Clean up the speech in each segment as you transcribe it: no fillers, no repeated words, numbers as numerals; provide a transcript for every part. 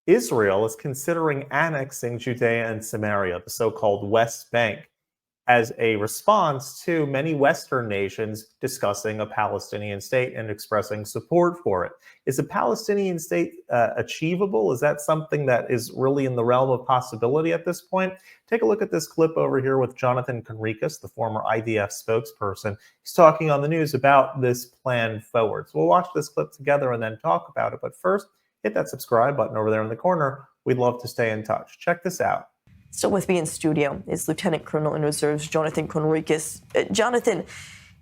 Israel is considering annexing Judea and Samaria, the so-called West Bank, as a response to many Western nations discussing a Palestinian state and expressing support for it. Is a Palestinian state achievable? Is that something that is really in the realm of possibility at this point? Take a look at this clip over here with Jonathan Concricus, the former IDF spokesperson. He's talking on the news about this plan forward. So we'll watch this clip together and then talk about it. But first, hit that subscribe button over there in the corner. We'd love to stay in touch. Check this out. Still with me in studio is Lieutenant Colonel in Reserves Jonathan Concricus. Jonathan,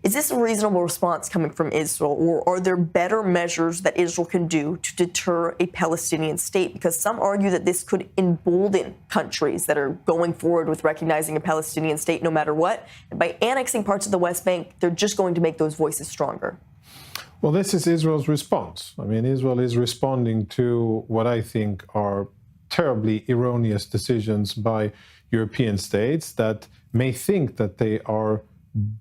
is this a reasonable response coming from Israel, or are there better measures that Israel can do to deter a Palestinian state? Because some argue that this could embolden countries that are going forward with recognizing a Palestinian state no matter what. And by annexing parts of the West Bank, they're just going to make those voices stronger. Well, this is Israel's response. I mean, Israel is responding to what I think are terribly erroneous decisions by European states that may think that they are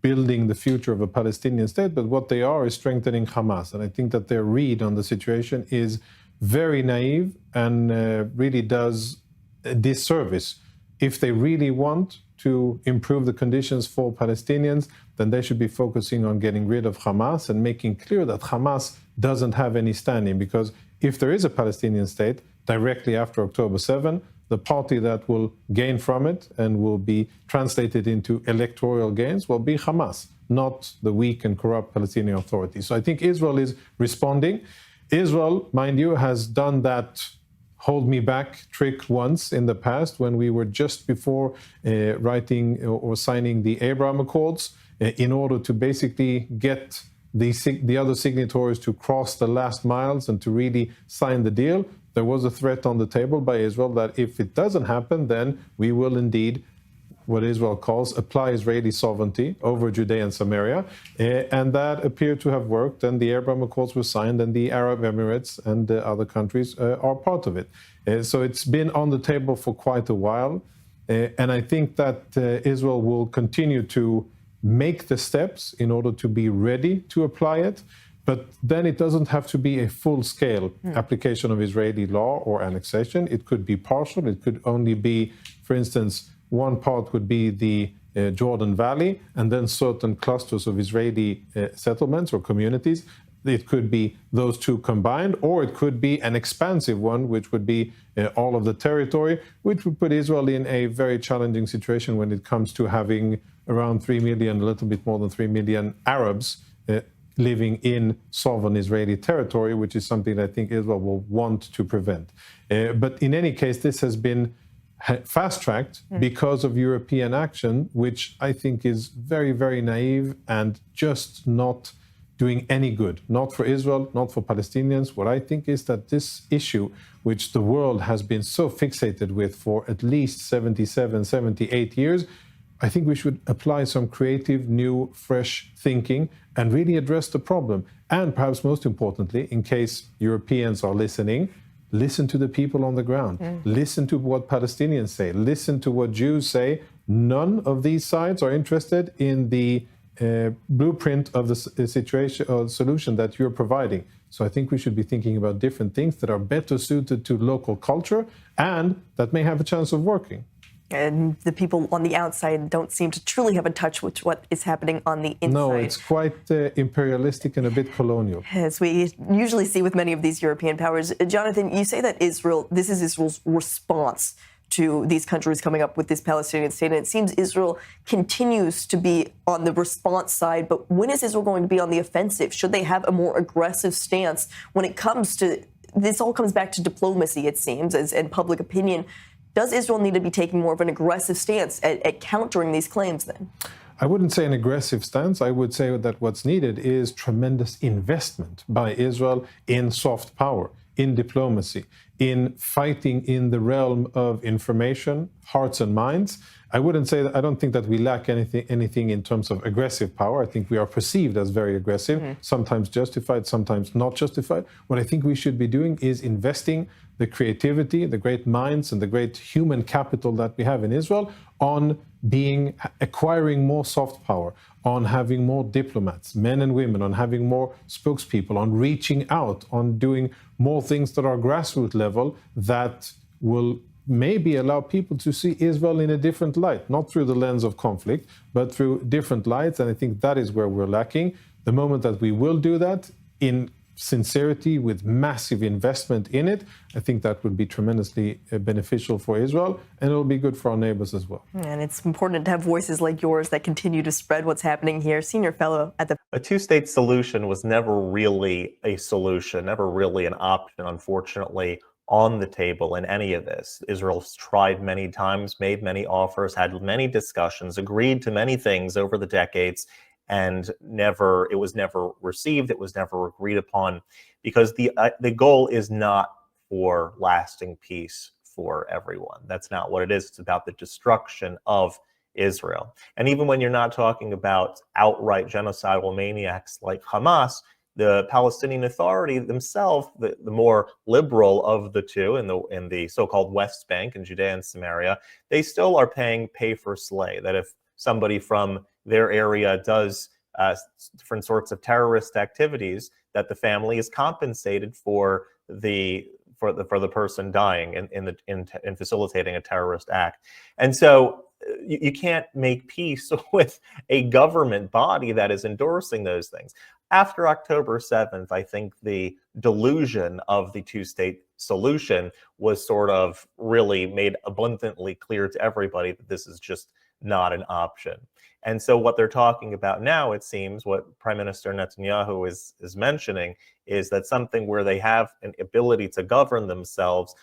building the future of a Palestinian state, but what they are is strengthening Hamas. And I think that their read on the situation is very naive and really does a disservice. If they really want to improve the conditions for Palestinians, then they should be focusing on getting rid of Hamas and making clear that Hamas doesn't have any standing, because if there is a Palestinian state, directly after October 7, the party that will gain from it and will be translated into electoral gains will be Hamas, not the weak and corrupt Palestinian Authority. So I think Israel is responding. Israel, mind you, has done that hold me back trick once in the past when we were just before writing or signing the Abraham Accords in order to basically get the other signatories to cross the last miles and to really sign the deal. There was a threat on the table by Israel that if it doesn't happen, then we will indeed, what Israel calls, apply Israeli sovereignty over Judea and Samaria. And that appeared to have worked, and the Abraham Accords were signed, and the Arab Emirates and other countries are part of it. So it's been on the table for quite a while. And I think that Israel will continue to make the steps in order to be ready to apply it. But then it doesn't have to be a full-scale application of Israeli law or annexation. It could be partial. It could only be, for instance, one part would be the Jordan Valley, and then certain clusters of Israeli settlements or communities. It could be those two combined, or it could be an expansive one, which would be all of the territory, which would put Israel in a very challenging situation when it comes to having around 3 million, a little bit more than 3 million Arabs living in sovereign Israeli territory, which is something that I think Israel will want to prevent. But in any case, this has been fast-tracked because of European action, which I think is very, very naive and just not doing any good, not for Israel, not for Palestinians. What I think is that this issue, which the world has been so fixated with for at least 77, 78 years, I think we should apply some creative, new, fresh thinking and really address the problem. And perhaps most importantly, in case Europeans are listening, listen to the people on the ground. Listen to what Palestinians say. Listen to what Jews say. None of these sides are interested in the blueprint of the situation or solution that you're providing. So I think we should be thinking about different things that are better suited to local culture and that may have a chance of working. And the people on the outside don't seem to truly have a touch with what is happening on the inside. No, it's quite imperialistic and a bit colonial. As we usually see with many of these European powers. Jonathan, you say that this is Israel's response to these countries coming up with this Palestinian state. And it seems Israel continues to be on the response side. But when is Israel going to be on the offensive? Should they have a more aggressive stance when it comes to this? All comes back to diplomacy, it seems, and public opinion. Does Israel need to be taking more of an aggressive stance at countering these claims then? I wouldn't say an aggressive stance. I would say that what's needed is tremendous investment by Israel in soft power, in diplomacy, in fighting in the realm of information, hearts and minds. I wouldn't say that. I don't think that we lack anything in terms of aggressive power. I think we are perceived as very aggressive, sometimes justified, sometimes not justified. What I think we should be doing is investing the creativity, the great minds, and the great human capital that we have in Israel on acquiring more soft power, on having more diplomats, men and women, on having more spokespeople, on reaching out, on doing more things that are grassroots level that will maybe allow people to see Israel in a different light, not through the lens of conflict, but through different lights. And I think that is where we're lacking. The moment that we will do that in sincerity, with massive investment in it, I think that would be tremendously beneficial for Israel, and it'll be good for our neighbors as well. And it's important to have voices like yours that continue to spread what's happening here. Senior fellow at the... A two-state solution was never really a solution, never really an option, unfortunately, on the table in any of this. Israel's tried many times, made many offers, had many discussions, agreed to many things over the decades, and it was never received, it was never agreed upon, because the goal is not for lasting peace for everyone. That's not what it is. It's about the destruction of Israel. And even when you're not talking about outright genocidal maniacs like Hamas, the Palestinian Authority themselves, the more liberal of the two in the so-called West Bank in Judea and Samaria, they still are paying pay for slay. That if somebody from their area does different sorts of terrorist activities, that the family is compensated for the person dying in facilitating a terrorist act. And so you can't make peace with a government body that is endorsing those things. After October 7th, I think the delusion of the two-state solution was sort of really made abundantly clear to everybody that this is just not an option. And so what they're talking about now, it seems, what Prime Minister Netanyahu is mentioning, is that something where they have an ability to govern themselves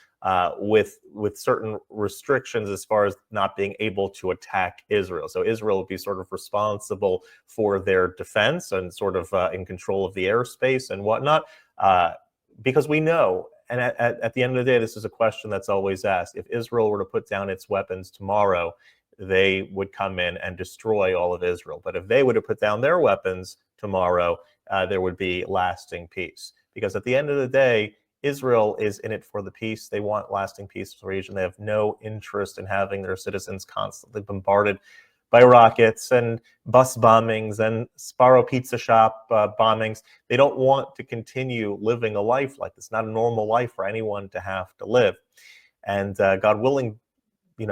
with certain restrictions as far as not being able to attack Israel. So Israel would be sort of responsible for their defense and sort of in control of the airspace and whatnot, because we know, and at the end of the day, this is a question that's always asked, if Israel were to put down its weapons tomorrow, they would come in and destroy all of Israel. But if they were to put down their weapons tomorrow, there would be lasting peace. Because at the end of the day, Israel is in it for the peace. They want lasting peace for the region. They have no interest in having their citizens constantly bombarded by rockets and bus bombings and Sparrow Pizza Shop bombings. They don't want to continue living a life like this. Not a normal life for anyone to have to live. And God willing,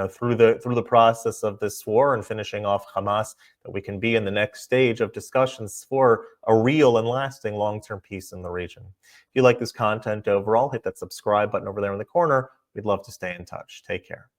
through the process of this war and finishing off Hamas, that we can be in the next stage of discussions for a real and lasting long-term peace in the region. If you like this content overall, hit that subscribe button over there in the corner. We'd love to stay in touch. Take care.